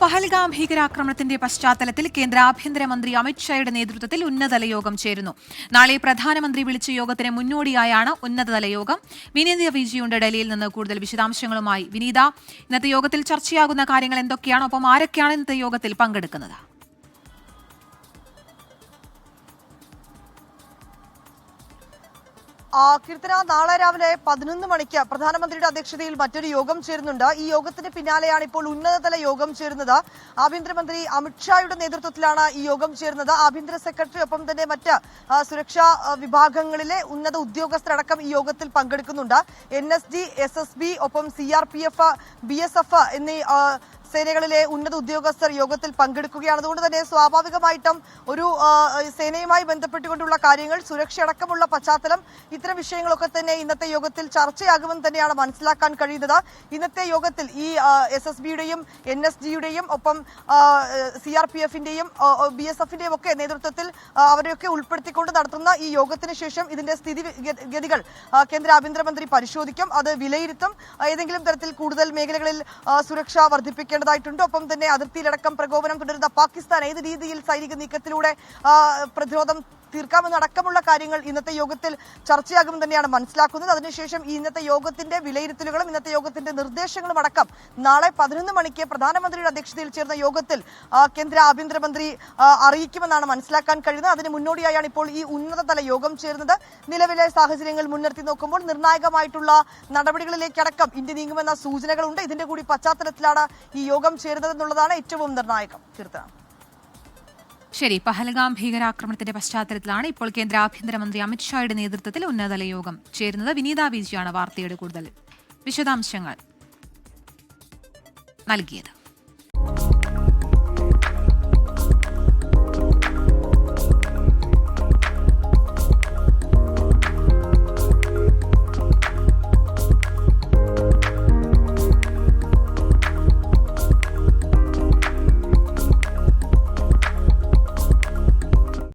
പഹൽഗാം ഭീകരാക്രമണത്തിന്റെ പശ്ചാത്തലത്തിൽ കേന്ദ്ര ആഭ്യന്തരമന്ത്രി അമിത്ഷായുടെ നേതൃത്വത്തിൽ ഉന്നതതല യോഗം ചേരുന്നു. നാളെ പ്രധാനമന്ത്രി വിളിച്ച യോഗത്തിന് മുന്നോടിയായാണ് ഉന്നതതല യോഗം. വിനീത വിജിയുണ്ട് ഡൽഹിയിൽ നിന്ന് കൂടുതൽ വിശദാംശങ്ങളുമായി. വിനീത, ഇന്നത്തെ യോഗത്തിൽ ചർച്ചയാകുന്ന കാര്യങ്ങൾ എന്തൊക്കെയാണ്? ഒപ്പം ആരൊക്കെയാണ് ഇന്നത്തെ യോഗത്തിൽ പങ്കെടുക്കുന്നത്? കീർത്തന, നാളെ രാവിലെ 11 മണിക്ക് പ്രധാനമന്ത്രിയുടെ അധ്യക്ഷതയിൽ മറ്റൊരു യോഗം ചേരുന്നുണ്ട്. ഈ യോഗത്തിന് പിന്നാലെയാണ് ഇപ്പോൾ ഉന്നതതല യോഗം ചേരുന്നത്. ആഭ്യന്തരമന്ത്രി അമിത്ഷായുടെ നേതൃത്വത്തിലാണ് ഈ യോഗം ചേരുന്നത്. ആഭ്യന്തര സെക്രട്ടറി ഒപ്പം തന്നെ മറ്റ് സുരക്ഷാ വിഭാഗങ്ങളിലെ ഉന്നത ഉദ്യോഗസ്ഥരടക്കം ഈ യോഗത്തിൽ പങ്കെടുക്കുന്നുണ്ട്. NSG, SSB, ഒപ്പം CRPF, BSF എന്നീ സേനകളിലെ ഉന്നത ഉദ്യോഗസ്ഥർ യോഗത്തിൽ പങ്കെടുക്കുകയാണ്. അതുകൊണ്ട് തന്നെ സ്വാഭാവികമായിട്ടും ഒരു സേനയുമായി ബന്ധപ്പെട്ടുകൊണ്ടുള്ള കാര്യങ്ങൾ, സുരക്ഷ അടക്കമുള്ള പശ്ചാത്തലം, ഇത്തരം വിഷയങ്ങളൊക്കെ തന്നെ ഇന്നത്തെ യോഗത്തിൽ ചർച്ചയാകുമെന്ന് തന്നെയാണ് മനസ്സിലാക്കാൻ കഴിയുന്നത്. ഇന്നത്തെ യോഗത്തിൽ ഈ SSBയുടെയും NSGയുടെയും ഒപ്പം CRPFന്റെയും BSFന്റെയും ഒക്കെ നേതൃത്വത്തിൽ അവരെയൊക്കെ ഉൾപ്പെടുത്തിക്കൊണ്ട് നടത്തുന്ന ഈ യോഗത്തിന് ശേഷം ഇതിന്റെ സ്ഥിതിഗതികൾ കേന്ദ്ര ആഭ്യന്തരമന്ത്രി പരിശോധിക്കും. അത് വിലയിരുത്തും. ഏതെങ്കിലും തരത്തിൽ കൂടുതൽ മേഖലകളിൽ സുരക്ഷ വർദ്ധിപ്പിക്കും ായിട്ടുണ്ട്. ഒപ്പം തന്നെ അതിർത്തിയിലടക്കം പ്രകോപനം തുടരുന്ന പാകിസ്ഥാൻ ഏത് രീതിയിൽ സൈനിക നീക്കത്തിലൂടെ പ്രതിരോധം തീർക്കാമെന്നടക്കമുള്ള കാര്യങ്ങൾ ഇന്നത്തെ യോഗത്തിൽ ചർച്ചയാകുമെന്ന് തന്നെയാണ് മനസ്സിലാക്കുന്നത്. അതിനുശേഷം ഇന്നത്തെ യോഗത്തിന്റെ വിലയിരുത്തലുകളും ഇന്നത്തെ യോഗത്തിന്റെ നിർദ്ദേശങ്ങളും അടക്കം നാളെ 11 മണിക്ക് പ്രധാനമന്ത്രിയുടെ അധ്യക്ഷതയിൽ ചേർന്ന യോഗത്തിൽ കേന്ദ്ര ആഭ്യന്തരമന്ത്രി അറിയിക്കുമെന്നാണ് മനസ്സിലാക്കാൻ കഴിയുന്നത്. അതിന് മുന്നോടിയായാണ് ഇപ്പോൾ ഈ ഉന്നതതല യോഗം ചേരുന്നത്. നിലവിലെ സാഹചര്യങ്ങൾ മുൻനിർത്തി നോക്കുമ്പോൾ നിർണായകമായിട്ടുള്ള നടപടികളിലേക്കടക്കം ഇന്ത്യ നീങ്ങുമെന്ന സൂചനകളുണ്ട്. ഇതിന്റെ കൂടി പശ്ചാത്തലത്തിലാണ് ഈ യോഗം ചേരുന്നതെന്നുള്ളതാണ് ഏറ്റവും നിർണായകം. കീർത്തന, ശരി. പഹൽഗാം ഭീകരാക്രമണത്തിന്റെ പശ്ചാത്തലത്തിലാണ് ഇപ്പോൾ കേന്ദ്ര ആഭ്യന്തരമന്ത്രി അമിത്ഷായുടെ നേതൃത്വത്തിൽ ഉന്നതതല യോഗം ചേരുന്നത്. വിനീത വിജിയാണ് വാർത്തയുടെ കൂടുതൽ വിശദാംശങ്ങൾ നൽകിയത്.